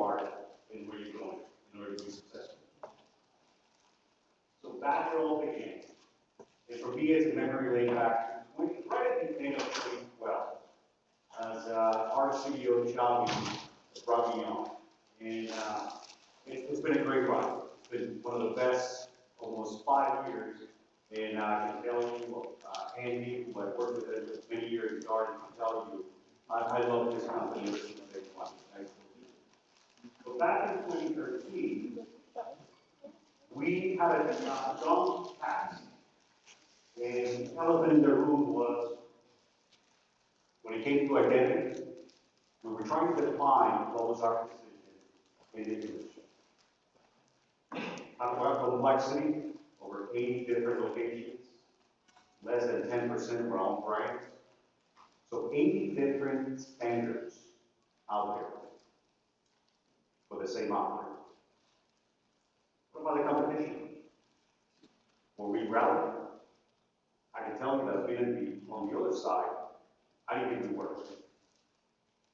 are and where you're going in order to be successful. So back where it all began. And for me, it's a memory lane back to right at the end of 2012, as our CEO, Charlie, brought me on. And it's been a great ride. It's been one of the best, almost 5 years. And I can tell you, Andy, who I've worked with many years in Garden, can tell you, I love this company. It's been a big one. So back in 2013, we had a strong task. And the elephant in the room was, when it came to identity, we were trying to define what was our position in the industry. Talk about complexity, over 80 different locations, less than 10% of our own brands. So 80 different standards out there for the same operator. What about the competition? Were we relevant? I can tell you that being on the other side, I didn't think we were.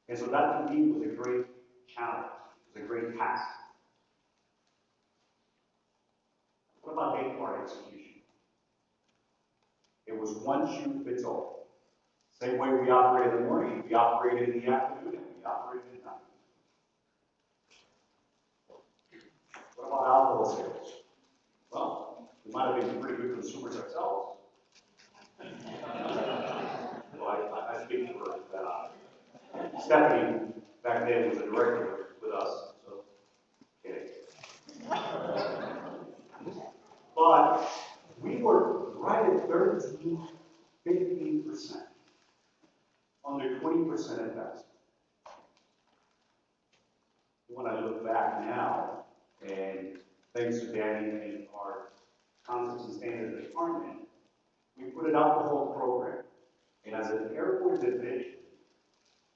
And so that to me was a great challenge. It was a great task. What about day part execution? It was one shoe fits all. Same way we operate in the morning, we operated in the afternoon, and we operated at night. What about alcohol sales? Well, we might have been pretty good consumers ourselves. So I speak for Stephanie back then was a director with us, so kidding. But we were right at 13, 15%, under 20% investment. When I look back now, and thanks to Danny and our concepts and standards department, we put it out the whole program. And as an airport division,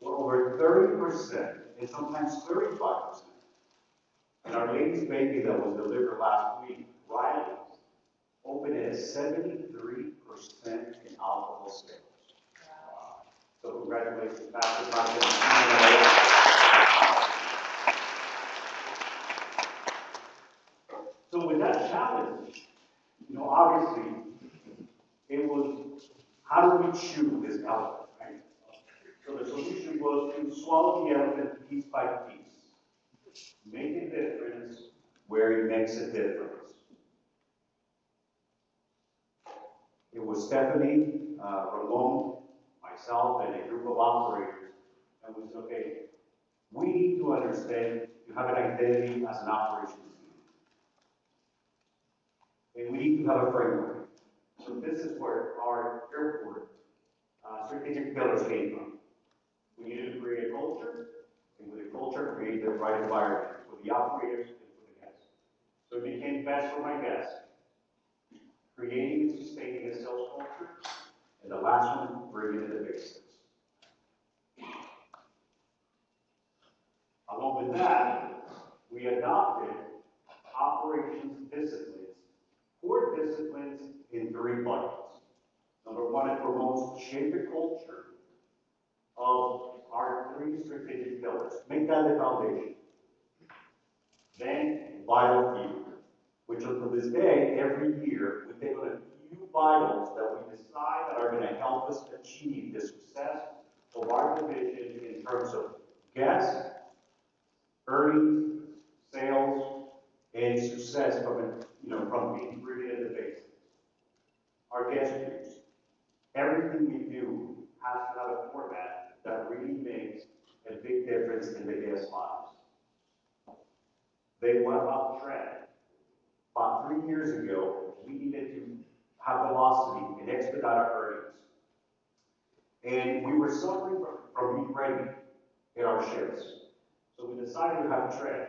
we're over 30% and sometimes 35%. And our latest baby that was delivered last week, Riley, opened at 73% in alcohol sales. Wow. So congratulations, Pastor. So with that challenge, obviously, it was, how do we chew this elephant, right? So the solution was to swallow the elephant piece by piece. Make a difference where it makes a difference. It was Stephanie, Ramon, myself, and a group of operators, and we said, okay, we need to understand, to have an identity as an operations team. And we need to have a framework. So this is where our airport strategic pillars came from. We needed to create a culture, and with a culture, create the right environment for the operators and for the guests. So it became best for my guests, creating and sustaining a sales culture, and the last one, bringing in the basics. Along with that, we adopted operations disciplines, 4 disciplines in 3 buckets. Number 1 and foremost, shape the culture of our 3 strategic pillars. Make that the foundation. Then, vital few, which until this day, every year, we take on a few vitals that we decide that are going to help us achieve the success of our division in terms of guests, earnings, sales, and success from being rooted in the basics. Our guest groups. Everything we do has to have a format that really makes a big difference in the guest lives. Then what about trend? About 3 years ago, we needed to have velocity and expedite our earnings. And we were suffering from being ready in our shifts. So we decided to have trend.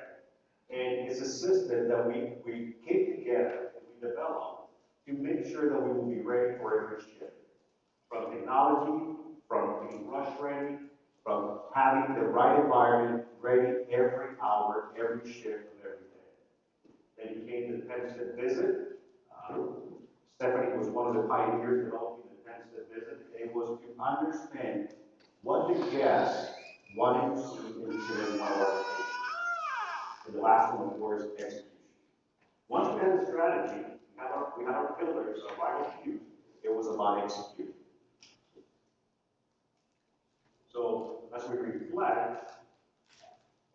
And it's a system that we came together and we developed to make sure that we will be ready for every shift. From technology, from being rush ready, from having the right environment ready every hour, every shift of every day. Then came the Penn visit. Stephanie was one of the pioneers developing the Penn visit. It was to understand what the guests wanted to see in one of our locations. strategy, we had our pillars, our vital few. It was about execution. So as we reflect,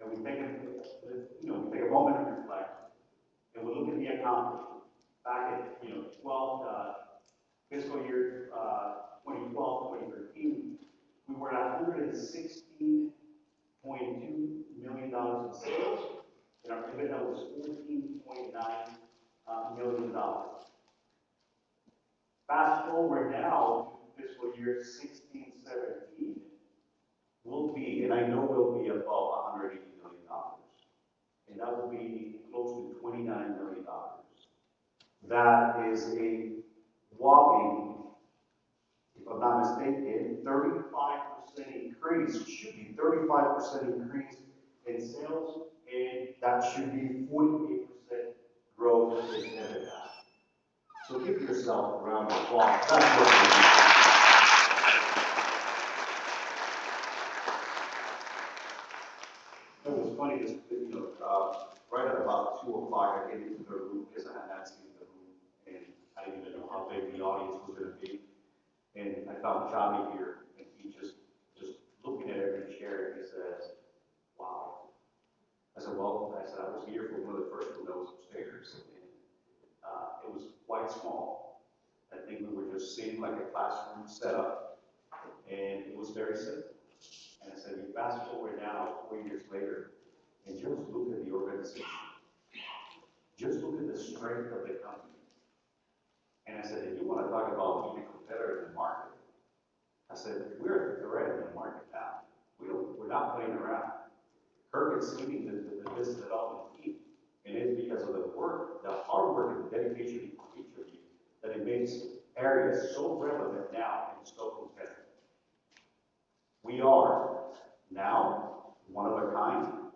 and we take a moment to reflect, and we look at the accomplishment. Back in 12 fiscal year 2012, 2013, we were at $116.2 million in sales, and our EBITDA was $14.9 million. Fast forward now to fiscal year 16-17, will be, and I know will be above $180 million, and that will be close to $29 million. That is a whopping, if I'm not mistaken, 35% increase, should be 35% increase in sales, and that should be 48% growth in EBITDA. So give yourself a round of applause. That's what we do. It was funny, just, right at about 2 o'clock, I came into the room because I had not seen the room, and I didn't even know how big the audience was going to be. And I found Charlie here, and he just looking at every chair, and he says, "Wow." I said, "Well," I was here for one of the first one that was upstairs, and it was quite small. I think we were just sitting like a classroom setup, and it was very simple. And I said, you fast forward now, 4 years later, and just look at the organization. Just look at the strength of the company. And I said, if you want to talk about being a competitor in the market, I said, we're a threat in the market now. We're not playing around. Kirk is leading the business development team, and it's because of the work, the hard work, and the dedication of each of you that it makes areas so relevant now and so competitive. We are now one of a kind.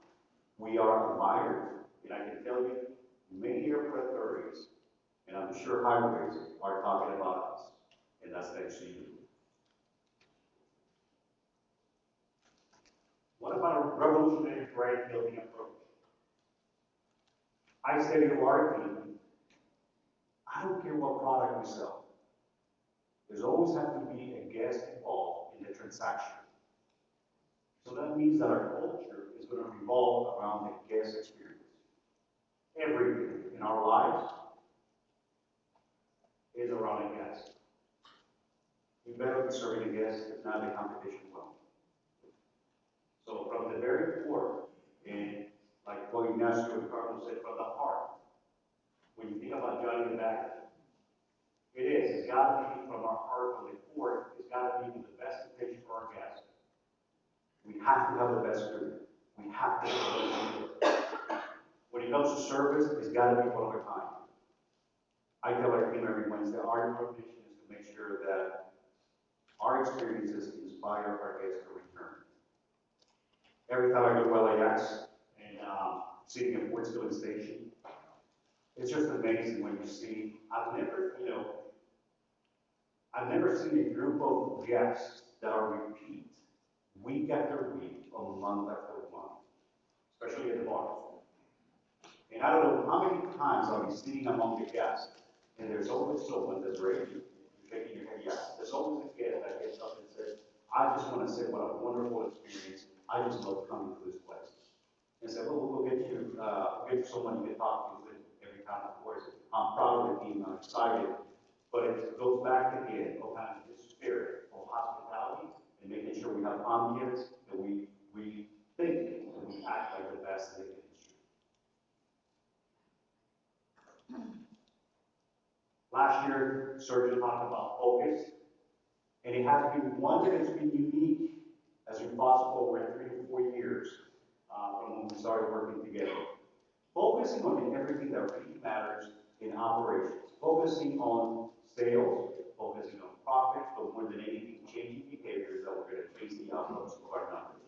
We are admired, and I can tell you, many aircraft authorities, and I'm sure highways, are talking about us, and that's thanks to you. What about a revolutionary brand building approach? I say to our team, I don't care what product we sell. There's always have to be a guest involved in the transaction. So that means that our culture is going to revolve around the guest experience. Everything in our lives is around a guest. We better be serving the guest, if not the competition will. So from the very core, and like what Ignacio and Carlos said, from the heart, when you think about Johnny the Bagger, it's got to be from our heart, from the core, it's got to be the best dish for our guests. We have to have the best food. We have to have the best food. When it comes to service, it's got to be one of a kind. I tell our team every Wednesday, our mission is to make sure that our experiences inspire our guests to return. Every time I go to LAX and sitting at Fort Stewart Station, it's just amazing when you see, I've never seen a group of guests that are repeat week after week, or month after month, especially at the bar. And I don't know how many times I'll be sitting among the guests, and there's always someone that's ready, you're shaking your head, yes. There's always a guest that gets up and says, I just want to say what a wonderful experience. I just love coming to this place. And say, well, we'll get you someone you can talk to every time, of course. I'm proud of the team, I'm excited. But it goes back again, kind of this spirit of hospitality and making sure we have ambience, that we think and we act like the best in the industry. Last year, Sergio talked about focus, and it has been one that has been unique as we fast forward 3 to 4 years from when we started working together. Focusing on everything that really matters in operations, focusing on sales, focusing on profits, but more than anything, changing behaviors that we're going to change the outcomes of our numbers.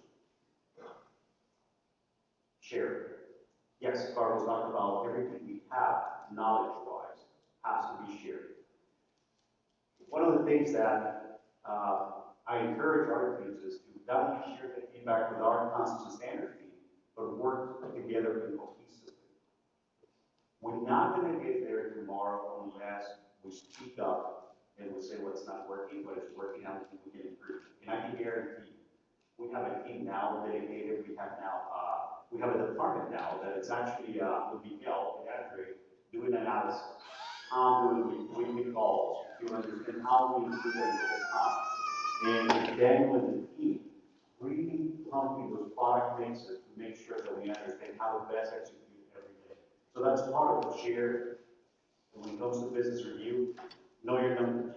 Share. Yes, Carlos talked about everything we have, knowledge-wise, has to be shared. One of the things that I encourage our teams is to not only share the feedback with our constant standard team, but work together cohesively. We not going to get there tomorrow unless we speak up and we say what's not working, but it's working out, and we can improve. And I can guarantee you, we have a team now dedicated. We have a department now that it's actually with Miguel and Andre doing analysis, doing weekly calls to understand how we improve them over time. And Daniel and the team really pumping those product mixes to make sure that we understand how to best execute every day. So that's part of the share. When it comes to business review, know your numbers.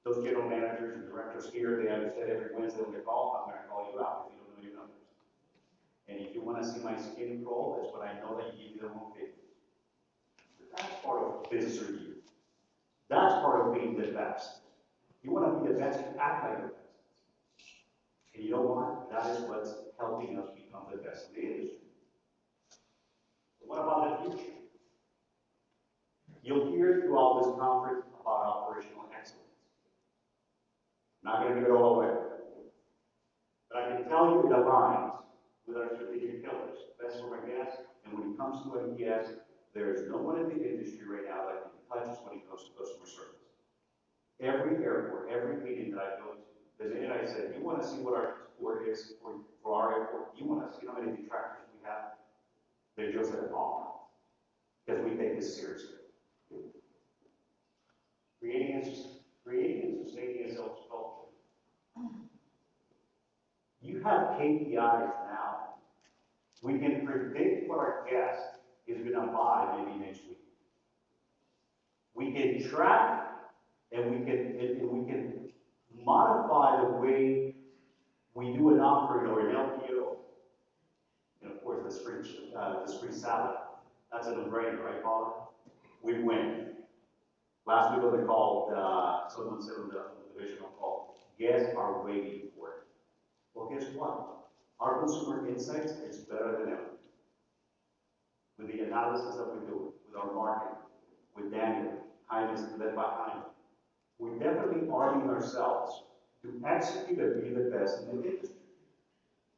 Those general managers and directors here, they understand every Wednesday when they call, I'm going to call you out if you don't know your numbers. And if you want to see my skin crawl, that's when I know that you give me the wrong figures. That's part of business review. That's part of being the best. You want to be the best, you act like the best. And you know what? That is what's helping us become the best in the industry. So what about the future? You'll hear throughout this conference about operational excellence. I'm not going to give it all away. But I can tell you it aligns with our strategic pillars. Best for my guests. And when it comes to NPS, there is no one in the industry right now that can touch us when it comes to customer service. Every airport, every meeting that I go to, the minute I said, you want to see what our score is for our airport, you want to see how many detractors we have, they just said, oh, because we take this seriously. Creating and sustaining a sales culture. You have KPIs now. We can predict what our guest is going to buy maybe next week. We can track and we can modify the way we do an offering or an LPO. And of course, the spring salad. That's a no-brainer, right, Paula? We win. Last week on the call, someone said on the divisional call, guests are waiting for it. Well, guess what? Our consumer insights is better than ever. With the analysis that we do, with our marketing, with Daniel, Heinz, led by Heinz, we're definitely arming ourselves to execute and be the best in the industry.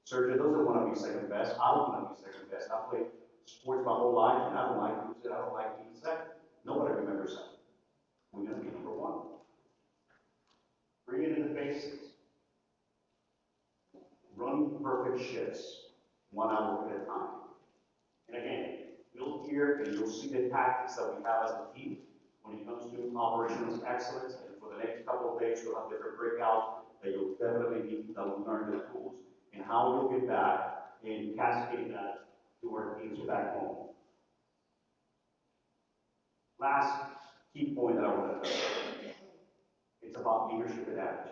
Sergio doesn't want to be second best. I don't want to be second best. I played sports my whole life, and I don't like being second. Nobody remembers second. We're going to be number one. Bring it in the basics. Run perfect shifts, 1 hour at a time. And again, you'll hear and you'll see the tactics that we have as a team when it comes to operations excellence. And for the next couple of days, you'll have different breakouts that you'll definitely need to learn the tools and how you'll get back and cascade that to our teams back home. Last key point that I want to cover. It's about leadership and attitude.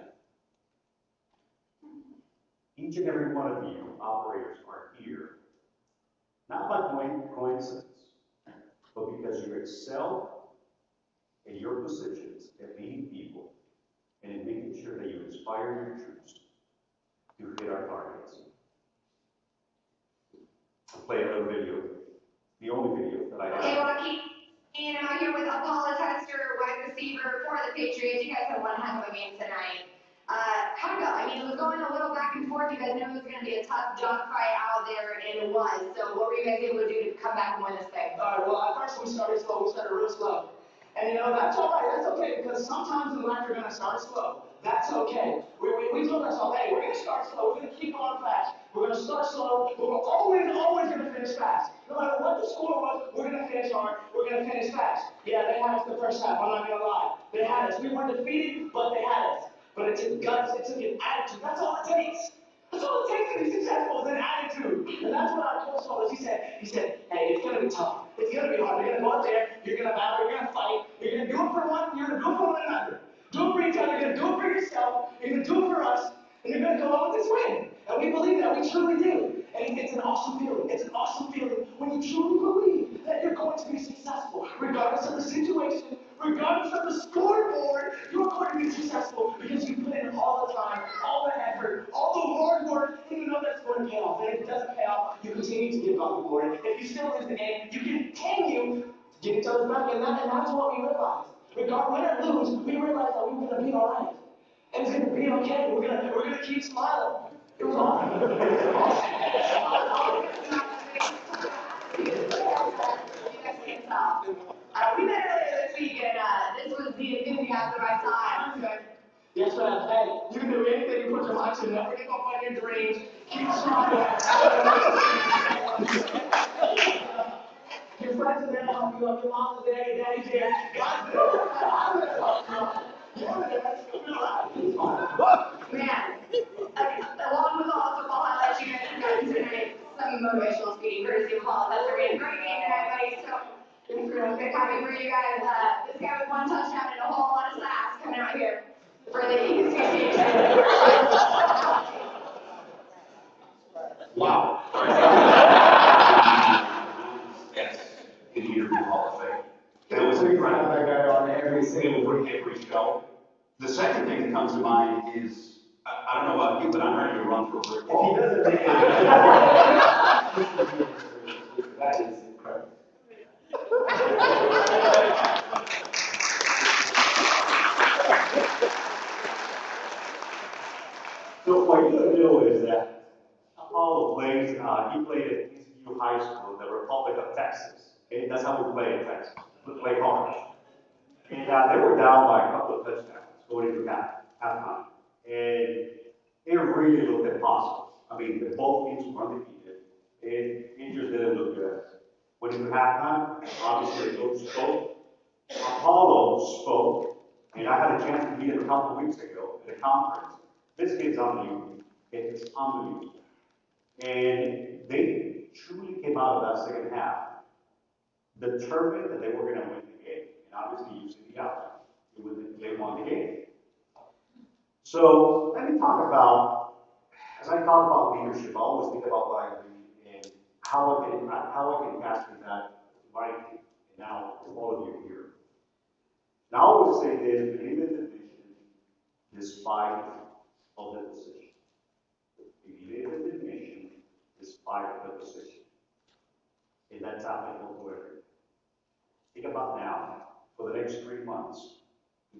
Each and every one of you operators are here, not by coincidence, but because you excel in your positions at leading people and in making sure that you inspire your troops to hit our targets. I'll play a little video, the only video that I have. Hey, Rocky. And I'm out here with Paula Tester, wide receiver for the Patriots. You guys had one heck of a game tonight. How'd it go? I mean, it was going a little back and forth. You guys knew it was going to be a tough dogfight out there, and it was. So what were you guys able to do to come back and win this thing? Well, at first we started slow. We started real slow. And, that's all right. That's okay, because sometimes in life you're going to start slow. That's okay. We told ourselves, hey, we're going to start slow. We're going to keep going fast. We're going to start slow, but we're always going to finish fast. No matter what the score was, we're going to finish hard. We're going to finish fast. Yeah, they had us the first half. I'm not going to lie. They had us. We weren't defeated, but they had us. But it took guts. It took an attitude. That's all it takes. That's all it takes to be successful is an attitude. And that's what our coach told us. He said, hey, it's going to be tough. It's going to be hard. You're going to go out there. You're going to battle. You're going to fight. You're going to do it for one. You're going to do it for one another. Do it for each other. You're going to do it for yourself. You're going to do it for us. And you're going to go out with this win. And we believe that. We truly do. And it's an awesome feeling. It's an awesome feeling when you truly believe that you're going to be successful. Regardless of the situation, regardless of the scoreboard, you're going to be successful because you put in all the time, all the effort, all the hard work, and you know that's going to pay off. And if it doesn't pay off, you continue to give God the glory. If you still lose the game, you continue to get each other's back. And that's what we realized. Regardless, win or lose, we realized that we were going to be all right. And it's going to be okay. We're going to keep smiling. It was awesome. It was awesome. Your friends are there to help you up. Your mom's there, your daddy's there. God's there. I'm there to help you up. You're there. You'll be all right. It's fine. Man, along with all the football highlights you guys have gotten tonight, some motivational speaking courtesy of Paul. That's a great game tonight, buddy. So, it's real good having for you guys. This guy with one touchdown and a whole lot of sacks coming out here for the Eagles. Wow. Yes, in the Interview Hall of Fame. It was incredible. That guy on every It single. will bring every show. The second thing that comes to mind is, I don't know about you, but I'm ready to run for a brick If he wall. doesn't make it. That is incredible. So what you don't know is that Apollo plays, he played at ECU High School in the Republic of Texas. Okay, that's how we play in Texas. We play hard. And they were down by a couple of touchdowns going into halftime. And it really looked impossible. I mean, both teams were undefeated. It just didn't look good. Went into halftime, obviously the coach spoke. Apollo spoke, and I had a chance to meet him a couple of weeks ago at a conference. This kid's unbelievable. It's unbelievable. And they truly came out of that second half determined that they were going to win the game. And obviously, you see the outcome. They won the game. So let me talk about, as I talk about leadership, I always think about what I read and how I can capture that writing. And now, all of you here. Now, I always say this: believe in the vision despite of the position. Believe in the mission despite the position. And that's applicable to everything. Think about now, for the next 3 months, we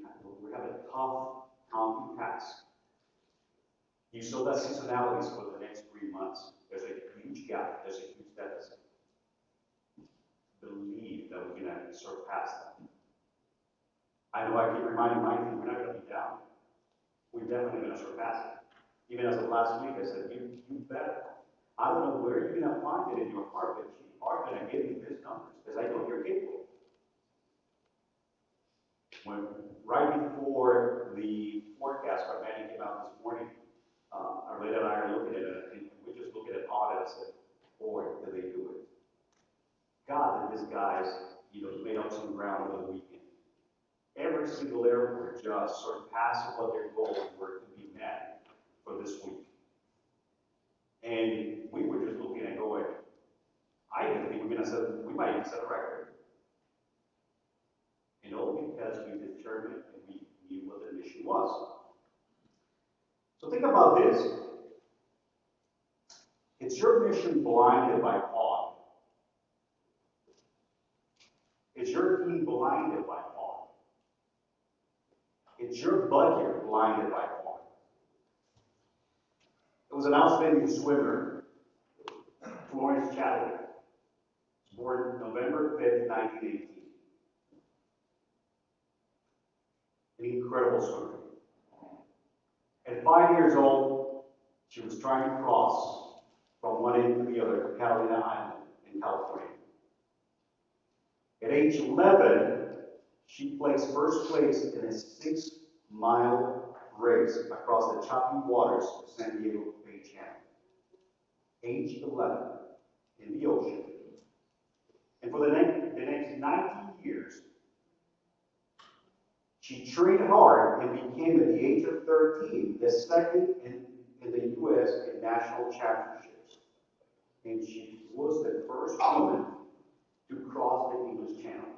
have a tough, daunting task. You saw that seasonalities for the next 3 months. There's a huge gap, there's a huge deficit. Believe that we're going to surpass that. I know I keep reminding my team, we're not going to be down. We're definitely going to surpass it. Even as of last week, I said, you better. I don't know where you're going to find it in your heart, but you are going to give me these numbers, because I know you're capable. When right before the forecast from Manny came out this morning, Arlene and I are looking at it, and we just look at it odd and said, boy, did they do it. God, that these guys, made up some ground over the weekend. Every single airport just surpassed what their goals were to be met for this week. And we were just looking and going, I even think we might even set a record. And all because we determined and we knew what the mission was. So think about this. It's your mission blinded by fog. It's your team blinded by fog. It's your budget blinded by fog. It was an outstanding swimmer, Florence Chadwick, born November 5th, 1918. An incredible swimmer. At 5 years old, she was trying to cross from one end to the other to Catalina Island in California. At age 11, she placed first place in a 6-mile race across the choppy waters of San Diego Bay Channel. Age 11, in the ocean. And for the next 19 years, she trained hard and became, at the age of 13, the second in the U.S. in national championships. And she was the first woman to cross the English Channel.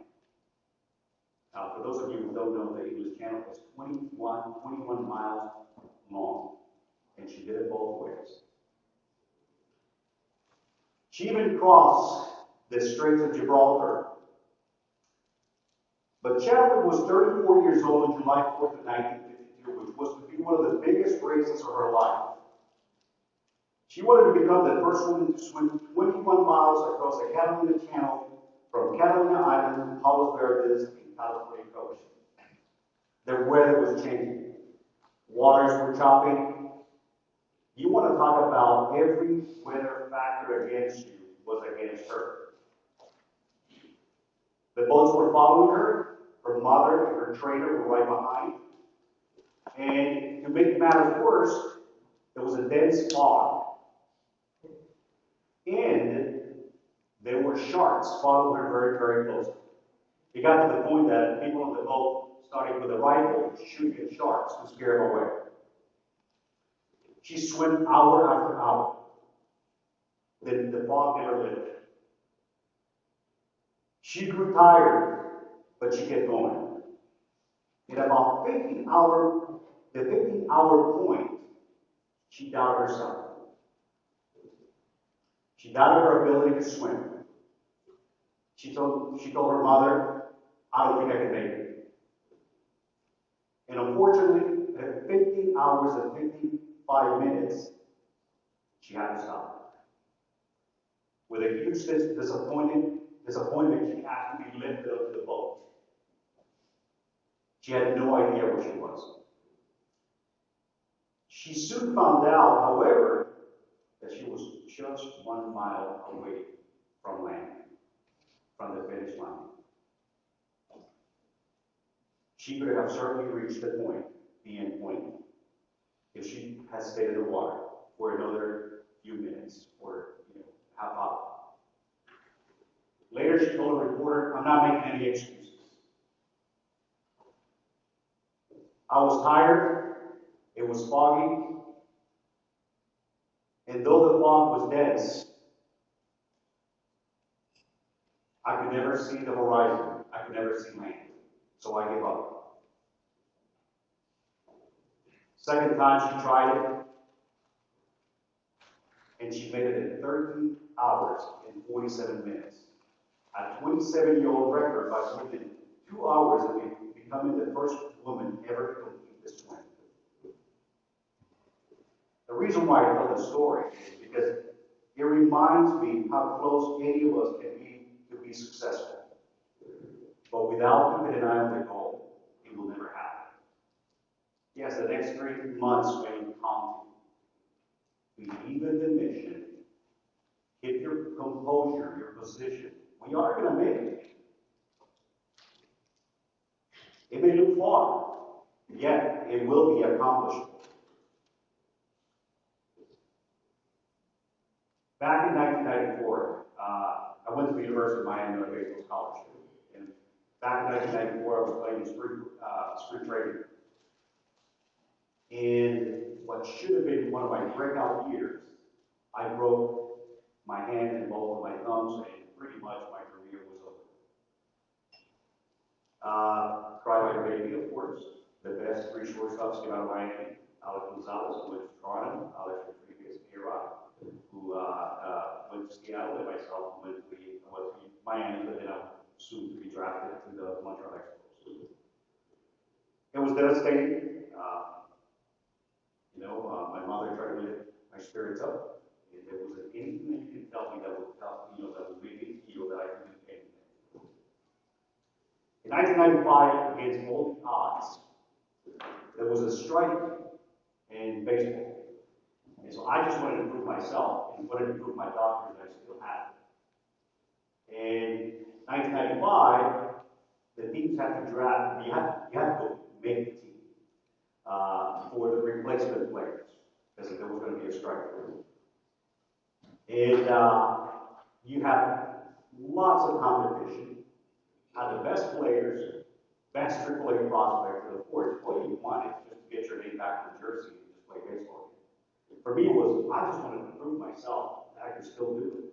Now, for those of you who don't know, the English Channel is 21 miles long. And she did it both ways. She even crossed the Straits of Gibraltar. But Chadwick was 34 years old on July 4th of 1952, which was to be one of the biggest races of her life. She wanted to become the first woman to swim 21 miles across the Catalina Channel from Catalina Island to Palos Verdes in California coast. The weather was changing. Waters were choppy. You want to talk about every weather factor against you was against her. The boats were following her. Her mother and her trainer were right behind. And to make matters worse, there was a dense fog. And there were sharks following her very, very closely. It got to the point that people on the boat started with a rifle shooting at sharks to scare them away. She swam hour after hour. The fog never lifted. She grew tired, but she kept going. At about the 15-hour point, she doubted herself. She doubted her ability to swim. She told her mother, I don't think I can make it. And unfortunately, at 15 hours and 55 minutes, she had to stop. With a huge disappointment, she had to be lifted up to the boat. She had no idea where she was. She soon found out, however, that she was just 1 mile away from land, from the finish line. She could have certainly reached the end point, if she had stayed in the water for another few minutes or half hour. Later, she told a reporter, I'm not making any excuses. I was tired, it was foggy, and though the fog was dense, I could never see the horizon. I could never see land. So I gave up. Second time she tried it, and she made it in 30 hours and 47 minutes. A 27-year-old record by within 2 hours of becoming the first woman ever to complete this swim. The reason why I tell this story is because it reminds me how close any of us can be to be successful. But without keeping an eye on the goal, it will never happen. Yes, the next 3 months may count. Believe in the mission. Keep your composure, your position. We are going to make it. It may look far, yet it will be accomplished. Back in 1994, I went to the University of Miami on a baseball scholarship. And back in 1994, I was playing spring training. And what should have been one of my breakout years, I broke my hand and both of my thumbs, and pretty much my career was over. Cry like a baby, of course. The best 3 shortstops came out of Miami. Alex Gonzalez, who went to Toronto. Alex Rodriguez, A-Rod, who went to Seattle, and myself, who went to Miami, but then I was soon to be drafted to the Montreal Expos. It was devastating. My mother tried to lift my spirits up. If there was anything that you can tell me that would that would make me feel that I could do anything. In 1995, against all the odds, there was a strike in baseball. And so I just wanted to prove myself and wanted to prove my doctors that I still had it. In 1995, the teams had to draft, you had to go make the team for the replacement players, because there was going to be a strike. And you have lots of competition. The best players, best AAA prospects, and of course, what you want is just to get your name back on the jersey and just play baseball. For me, I just wanted to prove myself that I could still do it.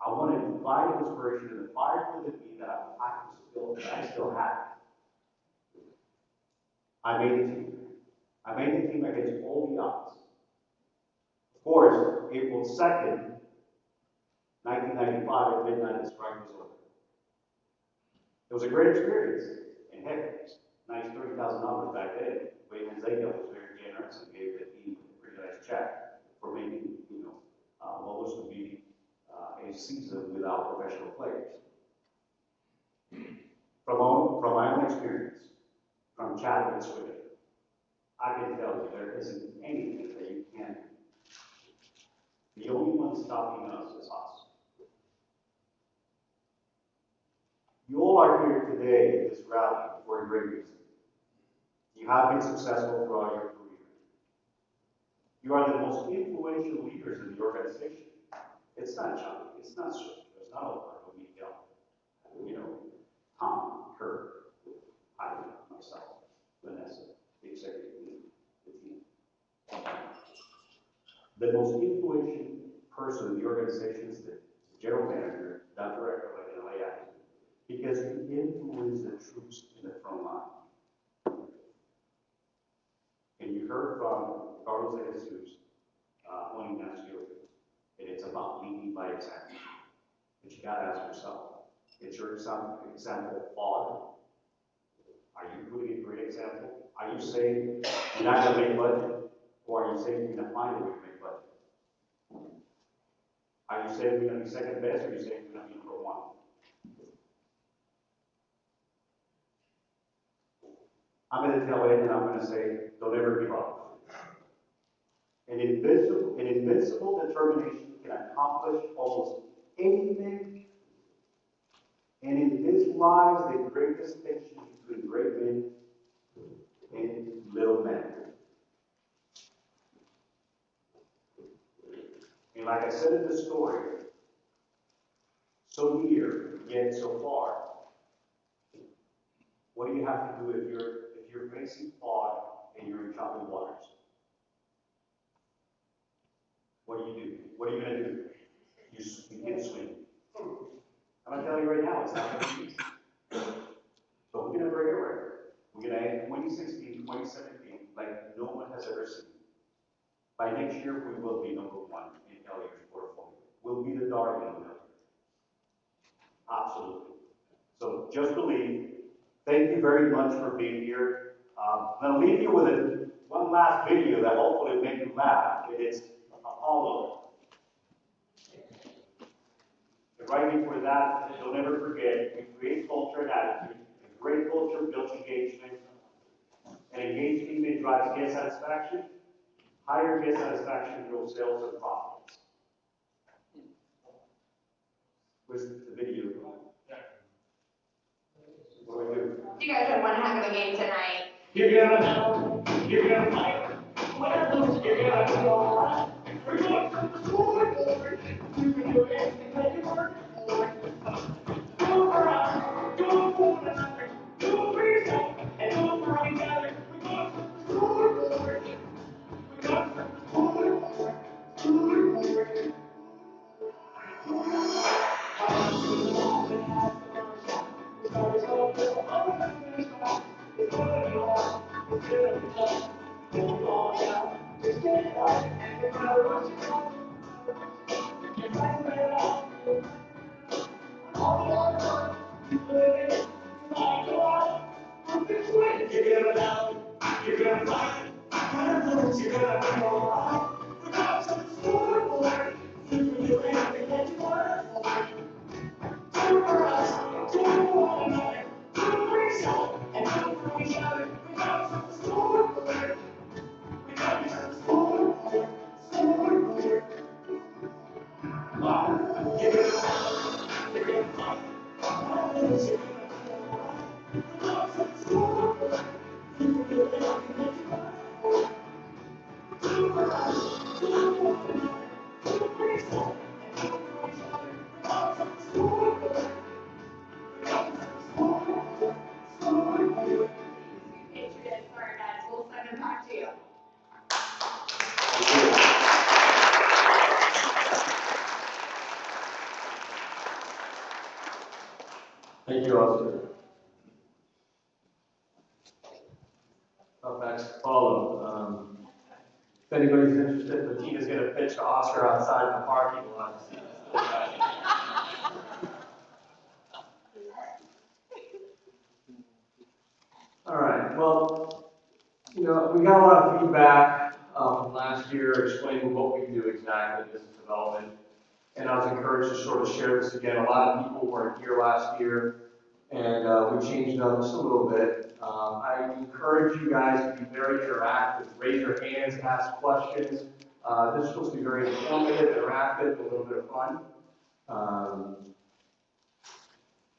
I wanted to find inspiration and the fire within me that I still had. I made the team. I made the team against all the odds. Of course, April 2nd, 1995, at midnight, the strike was over. It was a great experience. And heck, nice $30,000 back then. Wayne Zega was very generous and gave the team a pretty nice check for making, what was to be a season without professional players. From my own experience, from chatting with swimming, I can tell you there isn't anything that you can do The only one stopping us is us. You all are here today at this rally for a great reason. You have been successful throughout your career. You are the most influential leaders in the organization. It's not Johnny, it's not Sergio, it's not Alberto, Miguel, Tom, Kurt, I, myself, Vanessa, the executive team, the team. The most influential person in the organization is the general manager, not director like an LA actor, because you influence the troops in the front line. And you heard from Carlos de Jesus, Juan Ignacio, and it's about leading by example. But you gotta ask yourself, is your example flawed? Are you putting a great example? Are you saying you're not gonna make budget? Or are you saying you're gonna find a way to make budget? Are you saying we're gonna be second best, or are you saying we're gonna be number one? I'm gonna tell Ed, and I'm gonna say, don't ever give up. An invincible determination can accomplish almost anything. And in this lies the great distinction between great men and little men. And like I said in the story, so near, yet so far. What do you have to do if you're facing fog and you're in choppy waters? What do? What are you going to do? You can't swim. I'm going to tell you right now, it's not going to be easy. But we're going to break a record. We're going to end 2016, 2017 like no one has ever seen. By next year, we will be number one in LA's portfolio. We'll be the darling of LA. Absolutely. So just believe. Thank you very much for being here. I'm going to leave you with one last video that hopefully will make you laugh. It is Apollo. And right before that, don't ever forget, we create culture and attitude. A great culture builds engagement. An engaged teammate drives guest satisfaction. Higher guest satisfaction grows sales and profits. Where's the video? What do we do? You guys had one heck of a game tonight. You're gonna fight. When I lose, you're gonna be alright. We're going from the scoreboard. You can do anything that you work for. Go for us, go for one another, go for yourself, and go for each other. We're going from the scoreboard. We're going from the scoreboard. Scoreboard. Patriots are nuts. We'll send them back to you. Thank you, Oscar. Up next, Paulo. If anybody's interested, Latina's going to pitch to Oscar outside in the parking lot. All right, well, we got a lot of feedback from last year explaining what we do exactly in business development. And I was encouraged to sort of share this again. A lot of people weren't here last year, and we changed it up just a little bit. I encourage you guys to be very interactive. Raise your hands, ask questions. This is supposed to be very informative, interactive, a little bit of fun.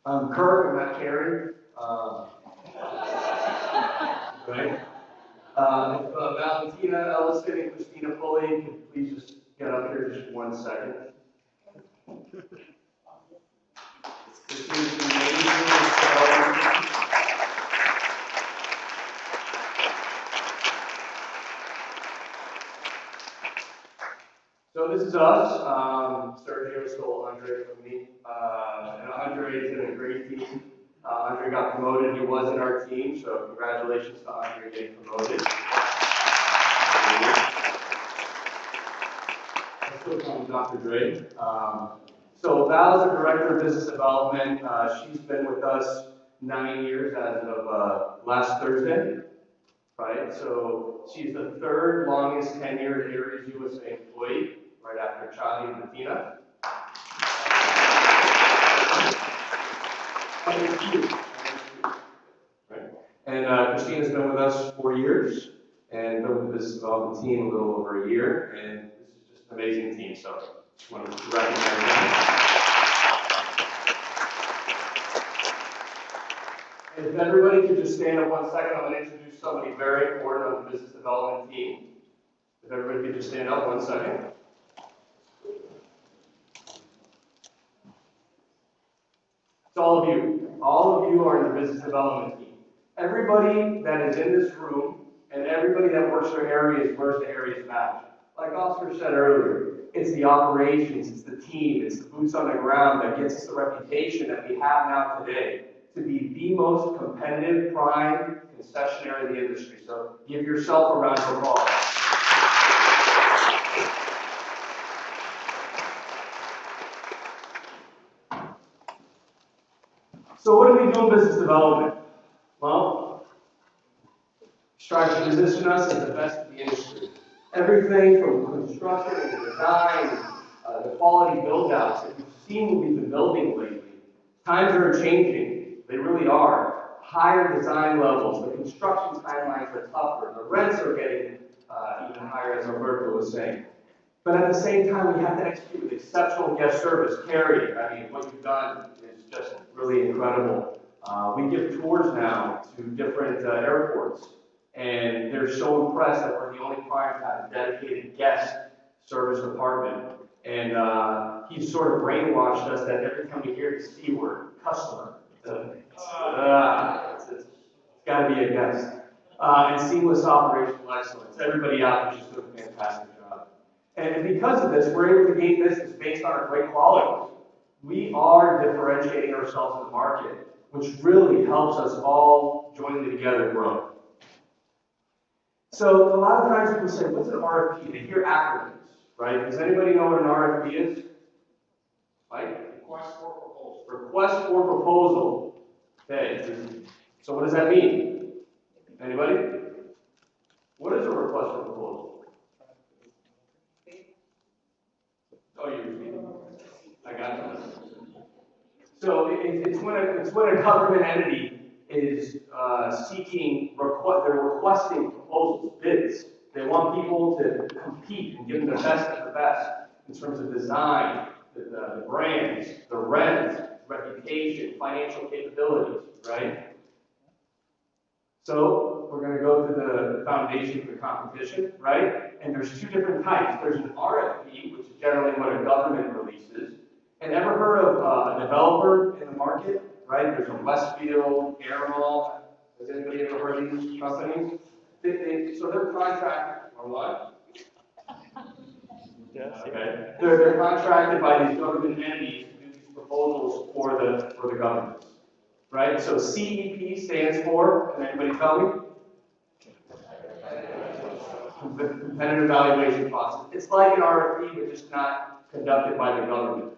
I'm Kirk, I'm not Carrie. Right? If Valentina Ellison and Christina Pulley could please just get up here just 1 second. Christina's been amazing in this development. So this is us. Sergio stole Andre from me. And Andre is in a great team. Andre got promoted. He was in our team, so congratulations to Andre getting promoted. Let's go from Dr. Dre. So Val is the Director of Business Development. She's been with us 9 years as of last Thursday. Right, so she's the third longest tenured Aries USA employee, right after Charlie and Bettina. Right. And Christina's been with us 4 years, and been with the business development team a little over a year, and this is just an amazing team, so just wanted to recognize them. If everybody could just stand up 1 second, I'm going to introduce somebody very important on the business development team. If everybody could just stand up 1 second. It's all of you. All of you are in the business development team. Everybody that is in this room and everybody that works for areas wears the areas badge. Like Oscar said earlier, it's the operations, it's the team, it's the boots on the ground that gets us the reputation that we have now today to be the most competitive prime concessionaire in the industry. So give yourself a round of applause. So what do we do in business development? Well, strive to position us as the best in the industry. Everything from construction and design, the quality build-outs that you've seen what we've been building lately. Times are changing. They really are. Higher design levels, the construction timelines are tougher, the rents are getting even higher, as Alberto was saying. But at the same time, we have to execute with exceptional guest service. Carrie, I mean, what you've done is just really incredible. We give tours now to different airports, and they're so impressed that we're the only prime to have a dedicated guest service department. And he sort of brainwashed us that every time we hear the C word, customer, it's got to be a guest. And seamless operational excellence. Everybody out there is just doing a fantastic job. And because of this, we're able to gain business based on our great quality. We are differentiating ourselves in the market, which really helps us all jointly together grow. So a lot of times people say, what's an RFP? They hear acronyms, right? Does anybody know what an RFP is? Right? Request for proposal. Request for proposal. Okay. So what does that mean? Anybody? What is a request for proposal? Oh, you. I got you. So it's when a government entity is they're requesting proposals, bids. They want people to compete and give them the best of the best in terms of design, the brands, the rent, reputation, financial capabilities, right? So we're going to go to the foundation for competition, right? And there's two different types. There's an RFP, which is generally what a government releases. And ever heard of a developer in the market, right? There's a Westfield, Airmall. Has anybody ever heard of these companies? So they're contracted, or what? Yes. Okay. They're contracted by these government entities to do these proposals for the government, right? So CEP stands for, can anybody tell me? Competitive evaluation process. It's like an RFP, but just not conducted by the government.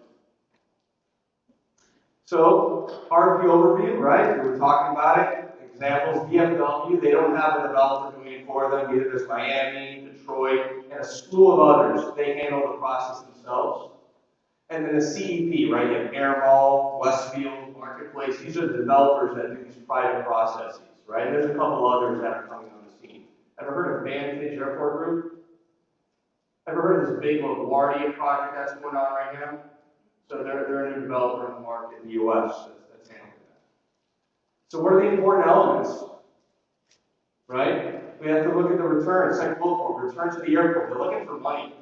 So, RFP overview, right? We were talking about it. Examples, DFW, they don't have a developer doing it for them. Either there's Miami, Detroit, and a slew of others. They handle the process themselves. And then the CEP, right? You have Airmall, Westfield, Marketplace. These are the developers that do these private processes, right? And there's a couple others that are coming on the scene. Ever heard of Vantage Airport Group? Ever heard of this big LaGuardia project that's going on right now? So they're a new developer in the market in the US that's handling that. So what are the important elements? Right? We have to look at the return, second bullet point, return to the airport. They're looking for money.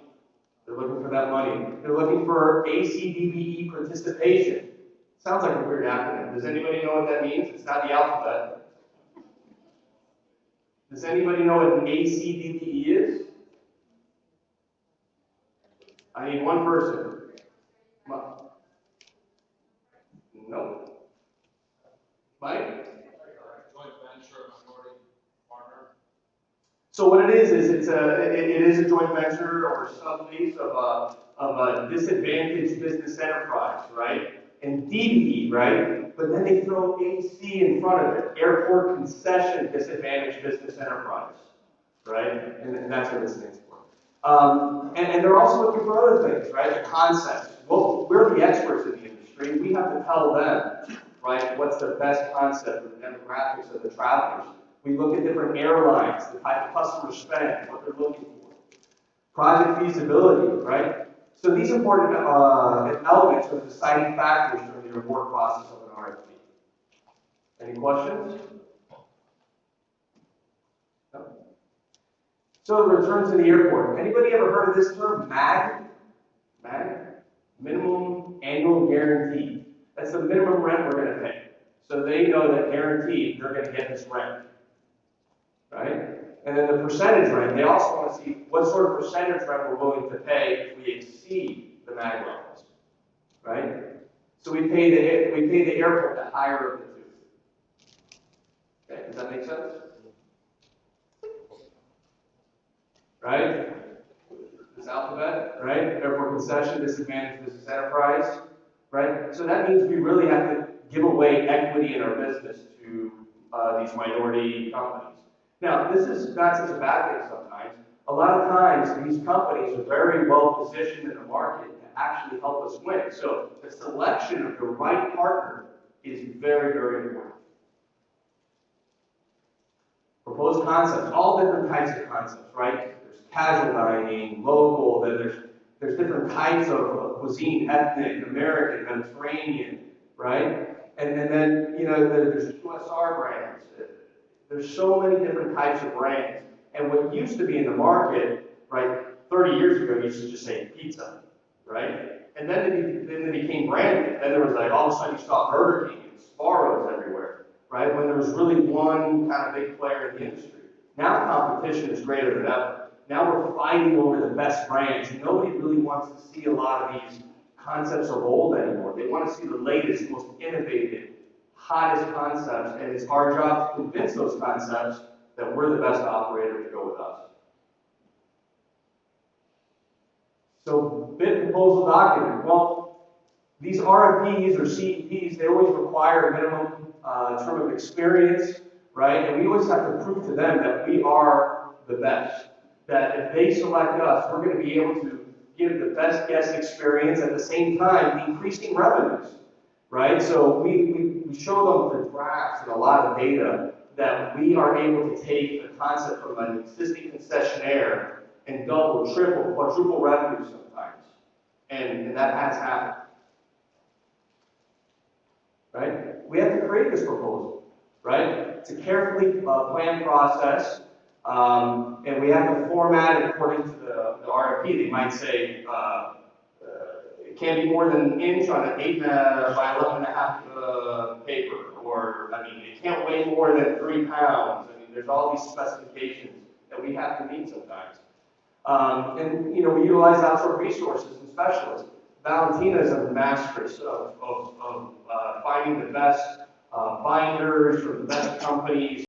They're looking for that money. They're looking for ACDBE participation. Sounds like a weird acronym. Does anybody know what that means? It's not the alphabet. Does anybody know what an ACDBE is? I need one person. No. Mike? Joint venture, minority partner. So what it is it is a joint venture or sublease of a disadvantaged business enterprise, right? And DBE, right? But then they throw AC in front of it, Airport Concession Disadvantaged Business Enterprise, right? And that's what it stands for. And they're also looking for other things, right? The concepts. Well, we're the experts in the industry. We have to tell them, right, what's the best concept for the demographics of the travelers. We look at different airlines, the type of customer spend, what they're looking for. Project feasibility, right? So these important elements are deciding factors during the award process of an RFP. Any questions? No? So return to the airport. Anybody ever heard of this term, MAG? MAG? Minimum Annual Guarantee. That's the minimum rent we're going to pay. So they know that guaranteed they're going to get this rent. Right? And then the percentage rent, they also want to see what sort of percentage rent we're willing to pay if we exceed the MAG levels. Right? So we pay the airport the higher of the two. Okay, does that make sense? Right? This alphabet, right? Airport concession, disadvantaged business enterprise, right? So that means we really have to give away equity in our business to these minority companies. Now, this is not such a bad thing sometimes. A lot of times, these companies are very well positioned in the market to actually help us win. So the selection of the right partner is very, very important. Proposed concepts, all different types of concepts, right? There's casual dining, local, then there's different types of cuisine, ethnic, American, Mediterranean, right? And then, you know, there's QSR brands. There's so many different types of brands. And what used to be in the market, right, 30 years ago, used to just say pizza, right? And then they became branded. Then there was like, all of a sudden you saw Burger King and Sbarro's everywhere, right? When there was really one kind of big player in the industry. Now competition is greater than ever. Now we're fighting over the best brands. Nobody really wants to see a lot of these concepts of old anymore. They want to see the latest, most innovative, hottest concepts, and it's our job to convince those concepts that we're the best operator to go with us. So, bid proposal document. Well, these RFPs or CEPs, they always require a minimum term of experience, right? And we always have to prove to them that we are the best. That if they select us, we're going to be able to give the best guest experience at the same time increasing revenues, right? So we show them through graphs and a lot of data that we are able to take the concept from an existing concessionaire and double, triple, quadruple revenue sometimes. And that has happened. Right? We have to create this proposal, right? It's a carefully planned process, and we have to format it according to the RFP. They might say it can't be more than an inch on an 8 by 11.5 paper, or I mean, it can't weigh more than 3 pounds. I mean, there's all these specifications that we have to meet sometimes. And you know, we utilize outsourced resources and specialists. Valentina is a masteress of finding the best binders from the best companies,